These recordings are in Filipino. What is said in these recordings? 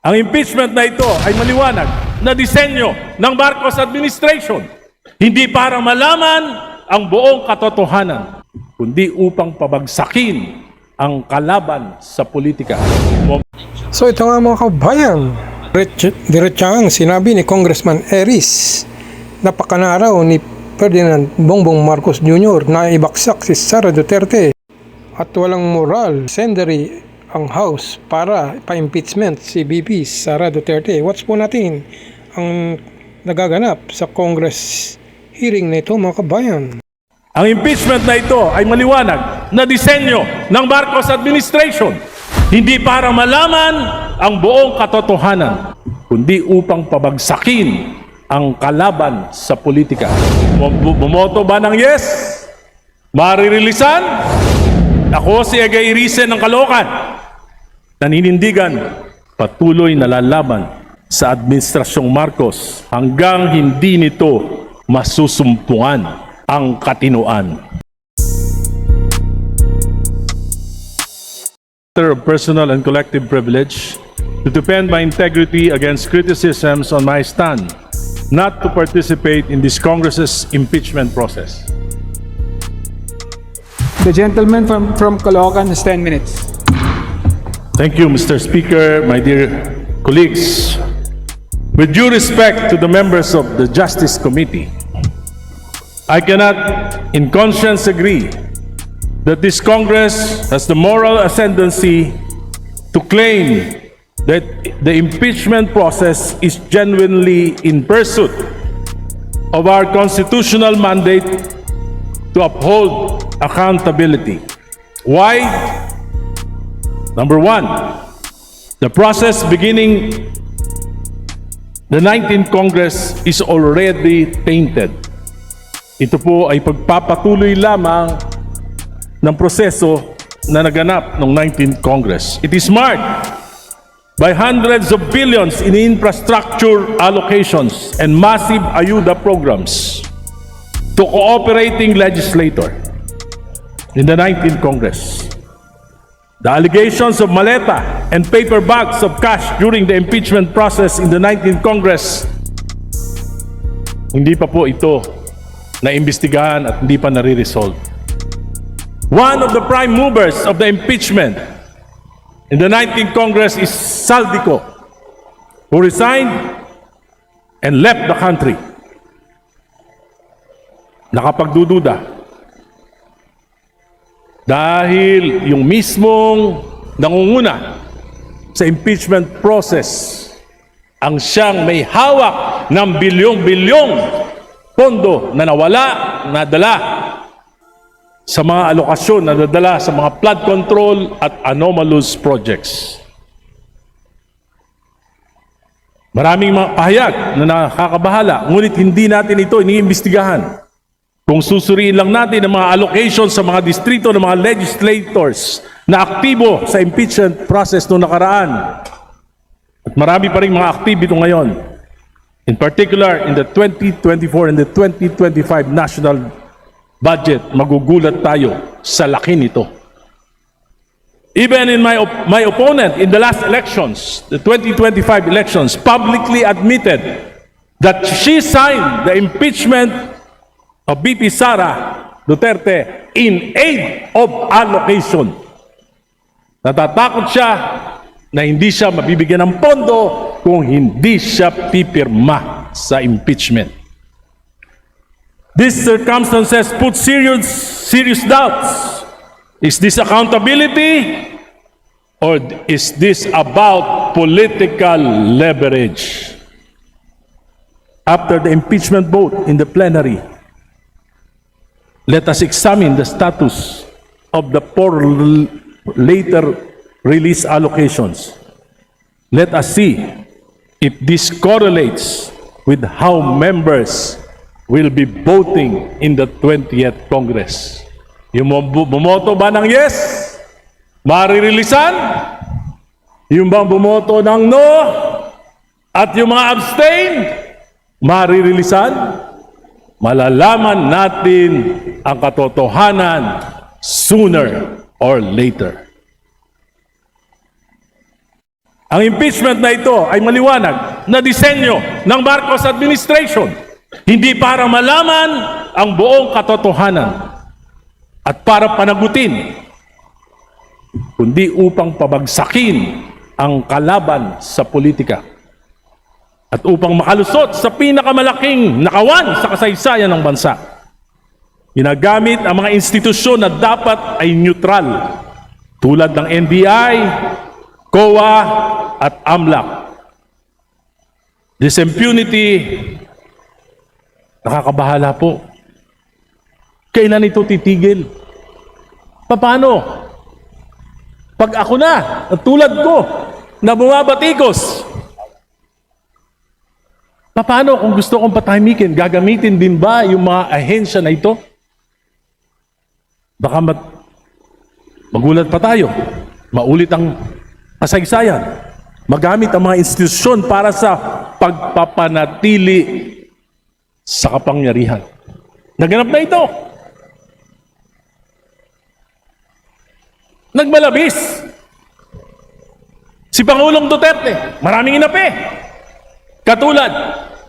Ang impeachment na ito ay maliwanag na disenyo ng Marcos administration, hindi para malaman ang buong katotohanan, kundi upang pabagsakin ang kalaban sa politika. So ito nga mga kabayan, diretsahang sinabi ni Congressman Eris, napakanaraw ni Ferdinand Bongbong Marcos Jr. na ibaksak si Sara Duterte at walang moral sendery ang House para pa-impeachment si VP Sara Duterte. Watch po natin ang nagaganap sa Congress hearing na ito mga kabayan. Ang impeachment na ito ay maliwanag na disenyo ng Marcos administration, hindi para malaman ang buong katotohanan, kundi upang pabagsakin ang kalaban sa politika. Bumoto ba ng yes? Maririlisan? Ako si Egay Risen ng Caloocan. Naninindigan, patuloy na lalaban sa Administrasyong Marcos hanggang hindi nito masusumpungan ang katinoan. Of personal and collective privilege to defend my integrity against criticisms on my stand not to participate in this Congress's impeachment process. The gentleman from Caloocan has 10 minutes. Thank you, Mr. Speaker, my dear colleagues. With due respect to the members of the Justice Committee, I cannot in conscience agree that this Congress has the moral ascendancy to claim that the impeachment process is genuinely in pursuit of our constitutional mandate to uphold accountability. Why? Number one, the process beginning the 19th Congress is already tainted. Ito po ay pagpapatuloy lamang ng proseso na naganap ng 19th Congress. It is marked by hundreds of billions in infrastructure allocations and massive ayuda programs to cooperating legislator in the 19th Congress. The allegations of maleta and paper bags of cash during the impeachment process in the 19th Congress, hindi pa po ito naimbestigahan at hindi pa nare-resolve. One of the prime movers of the impeachment in the 19th Congress is Saldico, who resigned and left the country. Nakapagdududa. Dahil yung mismong nangunguna sa impeachment process ang siyang may hawak ng bilyong-bilyong pondo na nawala, nadala sa mga alokasyon, nadala sa mga flood control at anomalous projects. Maraming mga pahayag na nakakabahala, ngunit hindi natin ito iniimbestigahan. Kung susuriin lang natin ang mga allocation sa mga distrito ng mga legislators na aktibo sa impeachment process noong nakaraan. At marami pa rin mga aktibo ngayon. In particular, in the 2024 and the 2025 national budget, magugulat tayo sa laki nito. Even in my opponent in the last elections, the 2025 elections, publicly admitted that she signed the impeachment of VP Sara Duterte in aid of allocation. Natatakot siya na hindi siya mabibigyan ng pondo kung hindi siya pipirma sa impeachment. These circumstances put serious doubts. Is this accountability or is this about political leverage? After the impeachment vote in the plenary, let us examine the status of the four later release allocations. Let us see if this correlates with how members will be voting in the 20th Congress. Yung bumoto ba ng yes? Maririlisan? Yung bang bumoto ng no? At yung mga abstain? Maririlisan? Malalaman natin ang katotohanan sooner or later. Ang impeachment na ito ay maliwanag na disenyo ng Marcos administration, hindi para malaman ang buong katotohanan at para panagutin, kundi upang pabagsakin ang kalaban sa politika at upang makalusot sa pinakamalaking nakawan sa kasaysayan ng bansa. Ginagamit ang mga institusyon na dapat ay neutral tulad ng NBI, COA at AMLAC. This impunity, nakakabahala po. Kailan ito titigil? Paano? Pag ako na, at tulad ko, na bumabatikos, paano kung gusto kong patahimikin? Gagamitin din ba yung mga ahensya na ito? Baka magulat pa tayo. Maulit ang kasaysayan. Magamit ang mga institusyon para sa pagpapanatili sa kapangyarihan. Naganap na ito. Nagmalabis. Si Pangulong Duterte, maraming inapi. Katulad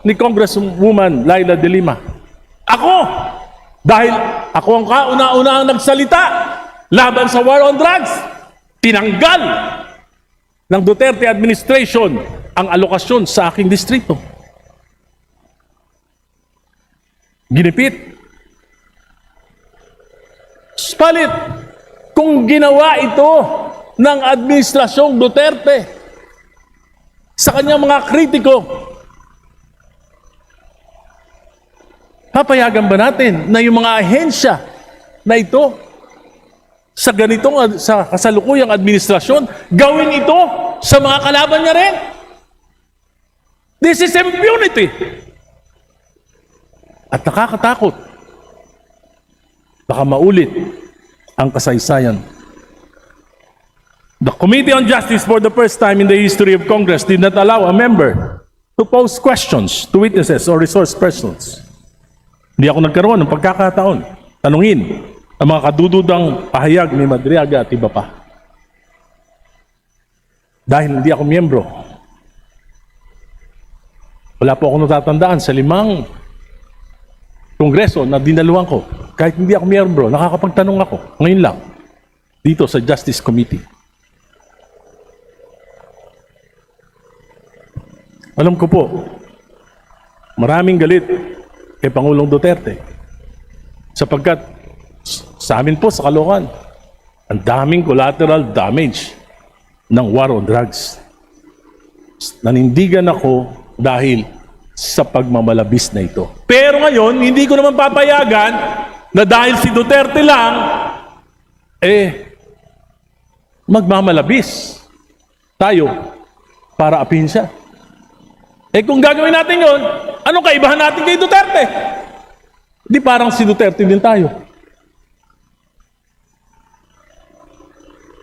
ni Congresswoman Laila de Lima. Ako, dahil ako ang kauna-unahang nagsalita laban sa war on drugs, tinanggal ng Duterte administration ang alokasyon sa aking distrito. Ginipit. Spalit, kung ginawa ito ng administrasyong Duterte sa kanyang mga kritiko, papayagan ba natin na yung mga ahensya na ito sa ganitong sa kasalukuyang administrasyon gawin ito sa mga kalaban niya rin? This is impunity. At nakakatakot. Baka maulit ang kasaysayan. The Committee on Justice for the first time in the history of Congress did not allow a member to pose questions to witnesses or resource persons. Hindi ako nagkaroon ng pagkakataon tanungin ang mga kadududang pahayag ni Madriaga at iba pa. Dahil hindi ako miyembro. Wala po ako natatandaan sa 5 kongreso na dinaluhan ko. Kahit hindi ako miyembro, nakakapagtanong ako. Ngayon lang, dito sa Justice Committee. Alam ko po, maraming galit kay Pangulong Duterte. Sapagkat sa amin po sa Caloocan, ang daming collateral damage ng war on drugs. Nanindigan ako dahil sa pagmamalabis na ito. Pero ngayon, hindi ko naman papayagan na dahil si Duterte lang, magmamalabis tayo para apihin siya. Kung gagawin natin yon, anong kaibahan natin kay Duterte? Di parang si Duterte din tayo.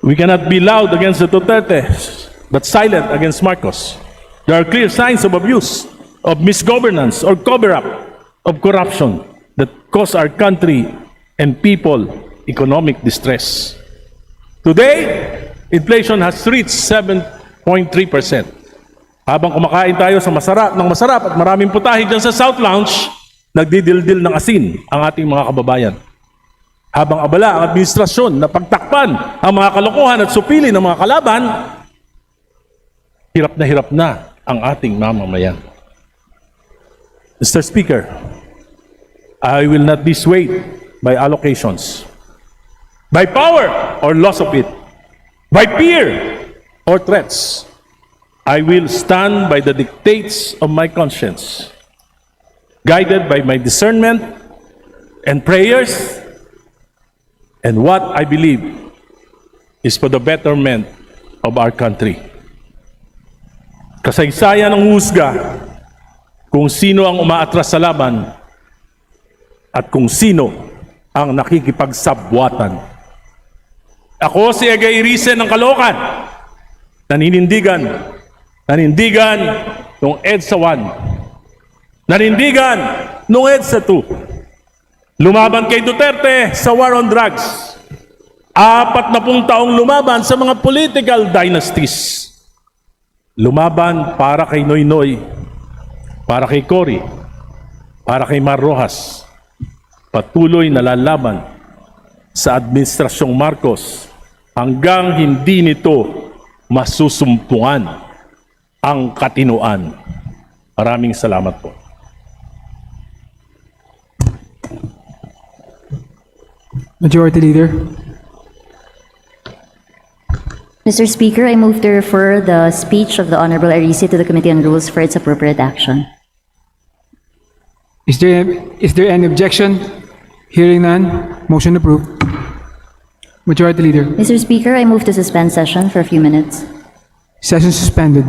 We cannot be loud against the Duterte, but silent against Marcos. There are clear signs of abuse, of misgovernance, or cover-up of corruption that cause our country and people economic distress. Today, inflation has reached 7.3%. Habang kumakain tayo sa masarap at maraming putahe dyan sa South Lounge, nagdidildil ng asin ang ating mga kababayan. Habang abala ang administrasyon na pagtakpan ang mga kalokohan at supili ng mga kalaban, hirap na ang ating mamamayan. Mr. Speaker, I will not be swayed by allocations, by power or loss of it, by fear or threats. I will stand by the dictates of my conscience, guided by my discernment and prayers, and what I believe is for the betterment of our country. Kasaysayan ng husga kung sino ang umaatras sa laban at kung sino ang nakikipagsabwatan. Ako si Agay Risen ng Caloocan, nanindigan nung EDSA 1, nanindigan nung EDSA 2, lumaban kay Duterte sa war on drugs, 40 taong lumaban sa mga political dynasties. lumaban para kay Noynoy, para kay Cory, para kay Mar Rojas, patuloy na lalaban sa Administrasyong Marcos hanggang hindi nito masusumpungan ang katinuan. Maraming salamat po. Majority Leader. Mr. Speaker, I move to refer the speech of the Honorable Arisi to the Committee on Rules for its appropriate action. Is there any objection? Hearing none, motion approved. Majority Leader. Mr. Speaker, I move to suspend session for a few minutes. Session suspended.